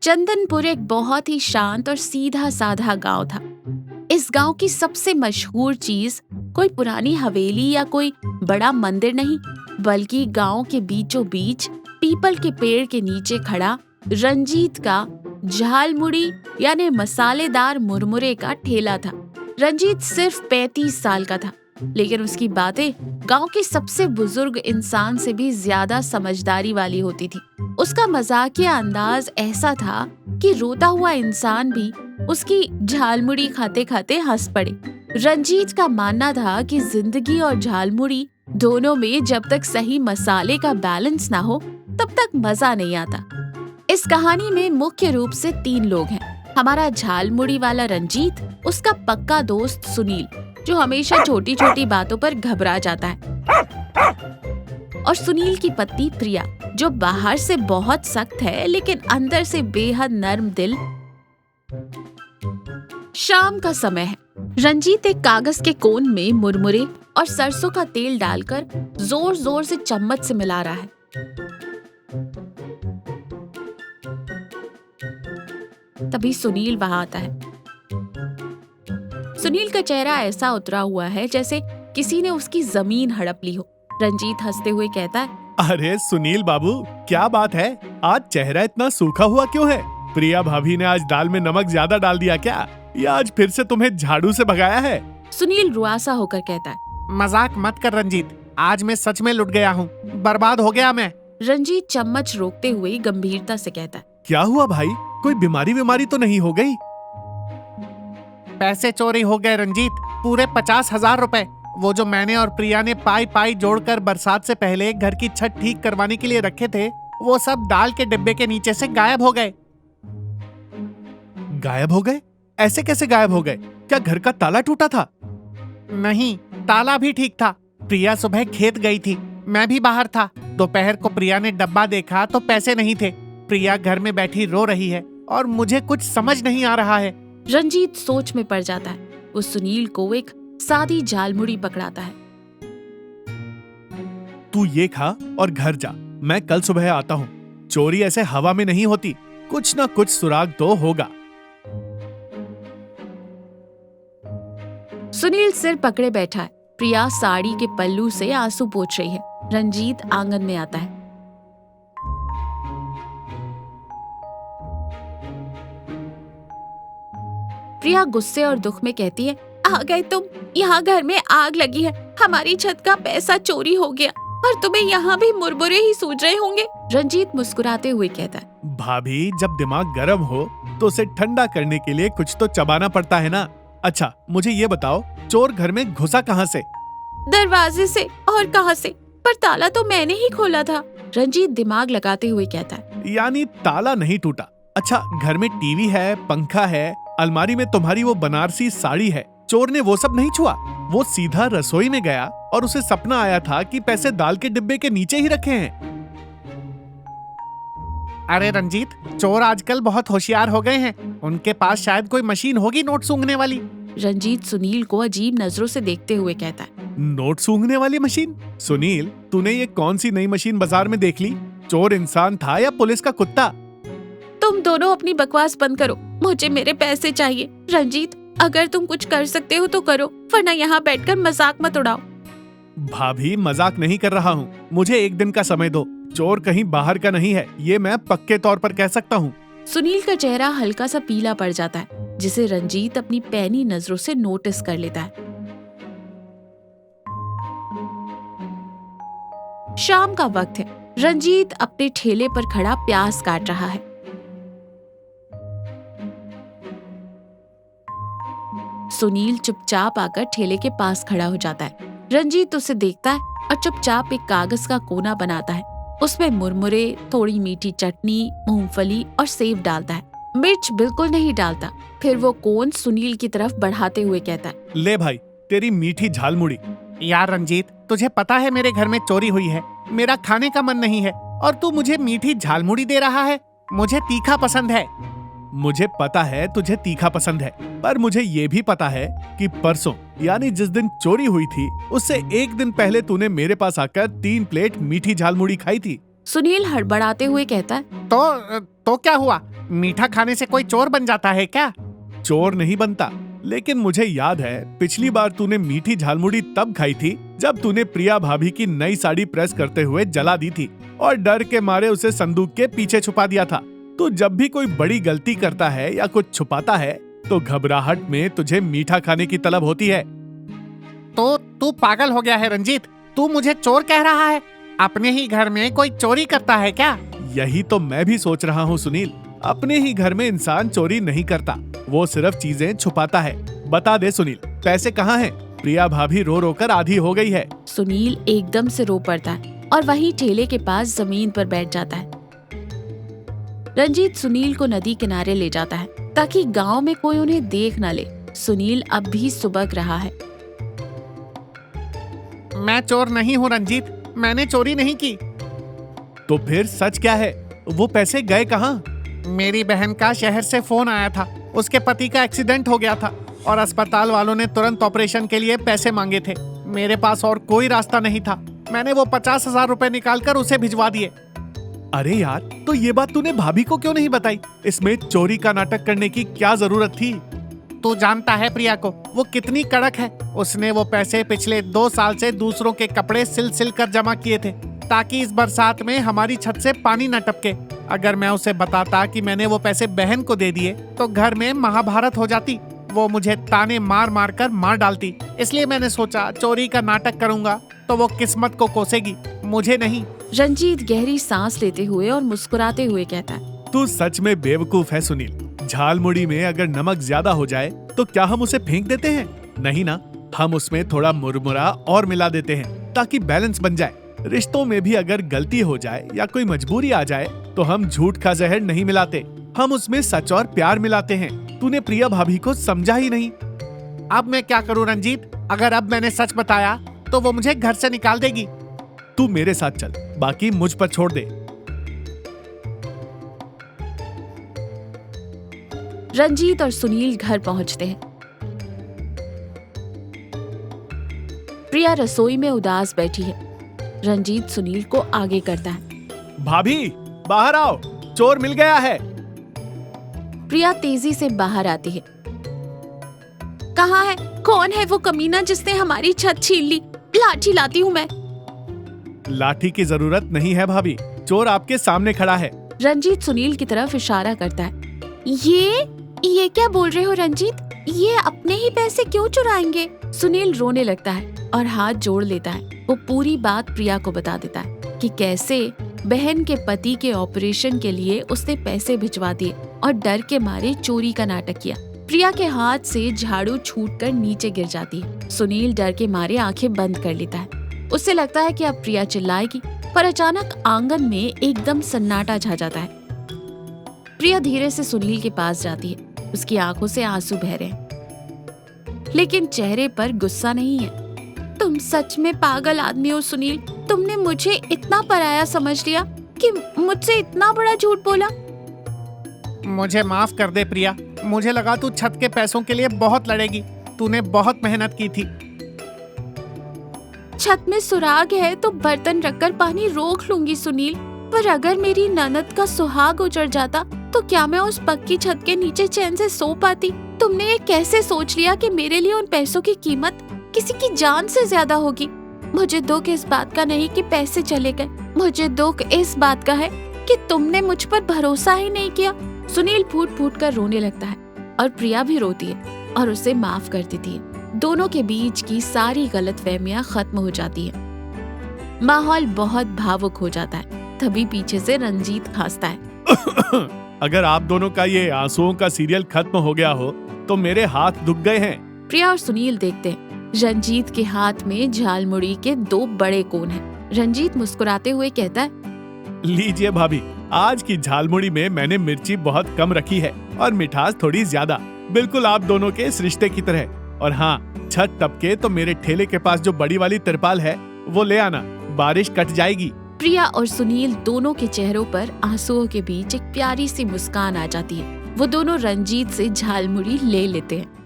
चंदनपुर एक बहुत ही शांत और सीधा साधा गांव था। इस गांव की सबसे मशहूर चीज कोई पुरानी हवेली या कोई बड़ा मंदिर नहीं, बल्कि गांव के बीचों बीच पीपल के पेड़ के नीचे खड़ा रंजीत का झालमुड़ी यानी मसालेदार मुरमुरे का ठेला था। रंजीत सिर्फ 35 साल का था, लेकिन उसकी बातें गांव के सबसे बुजुर्ग इंसान से भी ज्यादा समझदारी वाली होती थी। उसका मजाकिया अंदाज ऐसा था कि रोता हुआ इंसान भी उसकी झालमुड़ी खाते खाते हंस पड़े। रंजीत का मानना था कि जिंदगी और झालमुड़ी दोनों में जब तक सही मसाले का बैलेंस ना हो तब तक मजा नहीं आता। इस कहानी में मुख्य रूप से 3 लोग हैं। हमारा झालमुड़ी वाला रंजीत, उसका पक्का दोस्त सुनील जो हमेशा छोटी छोटी बातों पर घबरा जाता है, और सुनील की पत्नी प्रिया जो बाहर से बहुत सख्त है लेकिन अंदर से बेहद नर्म दिल। शाम का समय है। रंजीत एक कागज के कोन में मुरमुरे और सरसों का तेल डालकर जोर जोर से चम्मच से मिला रहा है। तभी सुनील वहां आता है। सुनील का चेहरा ऐसा उतरा हुआ है जैसे किसी ने उसकी जमीन हड़प ली हो। रंजीत हंसते हुए कहता है, अरे सुनील बाबू, क्या बात है? आज चेहरा इतना सूखा हुआ क्यों है? प्रिया भाभी ने आज दाल में नमक ज्यादा डाल दिया क्या? या आज फिर से तुम्हें झाड़ू से भगाया है? सुनील रुआसा होकर कहता है, मजाक मत कर रंजीत, आज मैं सच में लुट गया हूँ, बर्बाद हो गया मैं। रंजीत चम्मच रोकते हुए गंभीरता से कहता है, क्या हुआ भाई? कोई बीमारी तो नहीं हो गई? पैसे चोरी हो गए रंजीत, पूरे 50,000 रुपए। वो जो मैंने और प्रिया ने पाई पाई जोड़कर बरसात से पहले घर की छत ठीक करवाने के लिए रखे थे, वो सब दाल के डिब्बे के नीचे से गायब हो गए। गायब हो गए? ऐसे कैसे गायब हो गए? क्या घर का ताला टूटा था? नहीं, ताला भी ठीक था। प्रिया सुबह खेत गई थी, मैं भी बाहर था। दोपहर को प्रिया ने डब्बा देखा तो पैसे नहीं थे। प्रिया घर में बैठी रो रही है और मुझे कुछ समझ नहीं आ रहा है। रंजीत सोच में पड़ जाता है। वो सुनील को एक सादी झालमुड़ी पकड़ाता है। तू ये खा और घर जा, मैं कल सुबह आता हूँ। चोरी ऐसे हवा में नहीं होती, कुछ ना कुछ सुराग तो होगा। सुनील सिर पकड़े बैठा है। प्रिया साड़ी के पल्लू से आंसू पोंछ रही है। रंजीत आंगन में आता है। प्रिया गुस्से और दुख में कहती है, आ गए तुम? यहाँ घर में आग लगी है, हमारी छत का पैसा चोरी हो गया और तुम्हें यहाँ भी मुरमुरे ही सूझ रहे होंगे। रंजीत मुस्कुराते हुए कहता है, भाभी, जब दिमाग गर्म हो तो उसे ठंडा करने के लिए कुछ तो चबाना पड़ता है ना। अच्छा मुझे ये बताओ, चोर घर में घुसा कहाँ से? दरवाजे से। और कहाँ से? पर ताला तो मैंने ही खोला था। रंजीत दिमाग लगाते हुए कहता है, यानी ताला नहीं टूटा। अच्छा, घर में टीवी है, पंखा है, अलमारी में तुम्हारी वो बनारसी साड़ी है, चोर ने वो सब नहीं छुआ? वो सीधा रसोई में गया और उसे सपना आया था कि पैसे दाल के डिब्बे के नीचे ही रखे हैं। अरे रंजीत, चोर आजकल बहुत होशियार हो गए हैं, उनके पास शायद कोई मशीन होगी नोट सूंघने वाली। रंजीत सुनील को अजीब नजरों से देखते हुए कहता है, नोट सूंघने वाली मशीन? सुनील, तूने ये कौन सी नई मशीन बाजार में देख ली? चोर इंसान था या पुलिस का कुत्ता? तुम दोनों अपनी बकवास बंद करो, मुझे मेरे पैसे चाहिए। रंजीत, अगर तुम कुछ कर सकते हो तो करो, वरना यहाँ बैठकर मजाक मत उड़ाओ। भाभी, मजाक नहीं कर रहा हूँ, मुझे एक दिन का समय दो। चोर कहीं बाहर का नहीं है, ये मैं पक्के तौर पर कह सकता हूँ। सुनील का चेहरा हल्का सा पीला पड़ जाता है, जिसे रंजीत अपनी पैनी नजरों से नोटिस कर लेता है। शाम का वक्त है। रंजीत अपने ठेले पर खड़ा प्याज काट रहा है। सुनील चुपचाप आकर ठेले के पास खड़ा हो जाता है। रंजीत उसे देखता है और चुपचाप एक कागज का कोना बनाता है। उसमें मुरमुरे, थोड़ी मीठी चटनी, मूंगफली और सेव डालता है। मिर्च बिल्कुल नहीं डालता। फिर वो कोन सुनील की तरफ बढ़ाते हुए कहता है, ले भाई, तेरी मीठी झालमुड़ी। यार रंजीत, तुझे पता है मेरे घर में चोरी हुई है, मेरा खाने का मन नहीं है और तू मुझे मीठी झालमुड़ी दे रहा है। मुझे तीखा पसंद है। मुझे पता है तुझे तीखा पसंद है, पर मुझे ये भी पता है कि परसों यानी जिस दिन चोरी हुई थी उससे एक दिन पहले तूने मेरे पास आकर 3 प्लेट मीठी झालमुड़ी खाई थी। सुनील हड़बड़ाते हुए कहता है, तो क्या हुआ? मीठा खाने से कोई चोर बन जाता है क्या? चोर नहीं बनता, लेकिन मुझे याद है पिछली बार तूने मीठी झालमुड़ी तब खाई थी जब तूने प्रिया भाभी की नई साड़ी प्रेस करते हुए जला दी थी और डर के मारे उसे संदूक के पीछे छुपा दिया था। तू जब भी कोई बड़ी गलती करता है या कुछ छुपाता है तो घबराहट में तुझे मीठा खाने की तलब होती है। तो तू पागल हो गया है रंजीत, तू मुझे चोर कह रहा है? अपने ही घर में कोई चोरी करता है क्या? यही तो मैं भी सोच रहा हूँ सुनील। अपने ही घर में इंसान चोरी नहीं करता, वो सिर्फ चीजें छुपाता है। बता दे सुनील, पैसे कहाँ हैं? प्रिया भाभी रो रो कर आधी हो गई है। सुनील एकदम से रो पड़ता है और वहीं ठेले के पास जमीन पर बैठ जाता है। रंजीत सुनील को नदी किनारे ले जाता है ताकि गांव में कोई उन्हें देख न ले। सुनील अब भी सुबक रहा है। मैं चोर नहीं हूँ रंजीत, मैंने चोरी नहीं की। तो फिर सच क्या है? वो पैसे गए कहाँ? मेरी बहन का शहर से फोन आया था, उसके पति का एक्सीडेंट हो गया था और अस्पताल वालों ने तुरंत ऑपरेशन के लिए पैसे मांगे थे। मेरे पास और कोई रास्ता नहीं था, मैंने वो 50,000 रुपए निकालकर उसे भिजवा दिए। अरे यार, तो ये बात तूने भाभी को क्यों नहीं बताई? इसमें चोरी का नाटक करने की क्या जरूरत थी? तू जानता है प्रिया को, वो कितनी कड़क है। उसने वो पैसे पिछले 2 साल से दूसरों के कपड़े सिल सिल कर जमा किए थे ताकि इस बरसात में हमारी छत से पानी न टपके। अगर मैं उसे बताता कि मैंने वो पैसे बहन को दे दिए तो घर में महाभारत हो जाती। वो मुझे ताने मार मार कर मार डालती। इसलिए मैंने सोचा चोरी का नाटक करूंगा तो वो किस्मत को कोसेगी, मुझे नहीं। रंजीत गहरी सांस लेते हुए और मुस्कुराते हुए कहता है, तू सच में बेवकूफ है सुनील। झालमुड़ी में अगर नमक ज्यादा हो जाए तो क्या हम उसे फेंक देते हैं? नहीं ना, हम उसमें थोड़ा मुरमुरा और मिला देते हैं ताकि बैलेंस बन जाए। रिश्तों में भी अगर गलती हो जाए या कोई मजबूरी आ जाए तो हम झूठ का जहर नहीं मिलाते, हम उसमें सच और प्यार मिलाते हैं। तूने प्रिया भाभी को समझा ही नहीं। अब मैं क्या करूं रंजीत? अगर अब मैंने सच बताया तो वो मुझे घर से निकाल देगी। तू मेरे साथ चल, बाकी मुझ पर छोड़ दे। रंजीत और सुनील घर पहुंचते हैं। प्रिया रसोई में उदास बैठी है। रंजीत सुनील को आगे करता है, भाभी बाहर आओ, चोर मिल गया है। प्रिया तेजी से बाहर आती है। कहाँ है? कौन है वो कमीना जिसने हमारी छत छीन ली? लाठी लाती हूँ मैं। लाठी की जरूरत नहीं है भाभी, चोर आपके सामने खड़ा है। रंजीत सुनील की तरफ इशारा करता है। ये क्या बोल रहे हो रंजीत? ये अपने ही पैसे क्यों चुराएंगे? सुनील रोने लगता है और हाथ जोड़ लेता है। वो पूरी बात प्रिया को बता देता है कि कैसे बहन के पति के ऑपरेशन के लिए उसने पैसे भिजवा दिए और डर के मारे चोरी का नाटक किया। प्रिया के हाथ से झाड़ू छूटकर नीचे गिर जाती है। सुनील डर के मारे आंखें बंद कर लेता है। उसे लगता है कि अब प्रिया चिल्लाएगी, पर अचानक आंगन में एकदम सन्नाटा छा जाता है। प्रिया धीरे से सुनील के पास जाती है। उसकी आंखों से आंसू बह रहे हैं, लेकिन चेहरे पर गुस्सा नहीं है। तुम सच में पागल आदमी हो सुनील। तुमने मुझे इतना पराया समझ लिया कि मुझसे इतना बड़ा झूठ बोला। मुझे माफ कर दे प्रिया, मुझे लगा तू छत के पैसों के लिए बहुत लड़ेगी। तूने बहुत मेहनत की थी। छत में सुराग है तो बर्तन रखकर पानी रोक लूंगी सुनील, पर अगर मेरी ननद का सुहाग उजड़ जाता तो क्या मैं उस पक्की छत के नीचे चैन से सो पाती? तुमने ये कैसे सोच लिया कि मेरे लिए उन पैसों की कीमत किसी की जान से ज्यादा होगी? मुझे दुख इस बात का नहीं कि पैसे चले गए, मुझे दुख इस बात का है कि तुमने मुझ पर भरोसा ही नहीं किया। सुनील फूट फूट कर रोने लगता है और प्रिया भी रोती है और उसे माफ कर देती है। दोनों के बीच की सारी गलतफहमियां खत्म हो जाती है। माहौल बहुत भावुक हो जाता है। तभी पीछे से रंजीत खांसता है। अगर आप दोनों का ये आंसुओं का सीरियल खत्म हो गया हो तो मेरे हाथ दुख गए हैं। प्रिया और सुनील देखते हैं रंजीत के हाथ में झालमुड़ी के 2 बड़े कोन हैं। रंजीत मुस्कुराते हुए कहता है, लीजिए भाभी, आज की झालमुड़ी में मैंने मिर्ची बहुत कम रखी है और मिठास थोड़ी ज्यादा, बिल्कुल आप दोनों के इस रिश्ते की तरह। और हाँ, छत टपके तो मेरे ठेले के पास जो बड़ी वाली तिरपाल है वो ले आना, बारिश कट जाएगी। प्रिया और सुनील दोनों के चेहरों पर आंसुओं के बीच एक प्यारी सी मुस्कान आ जाती है। वो दोनों रंजीत से झालमुड़ी ले लेते हैं।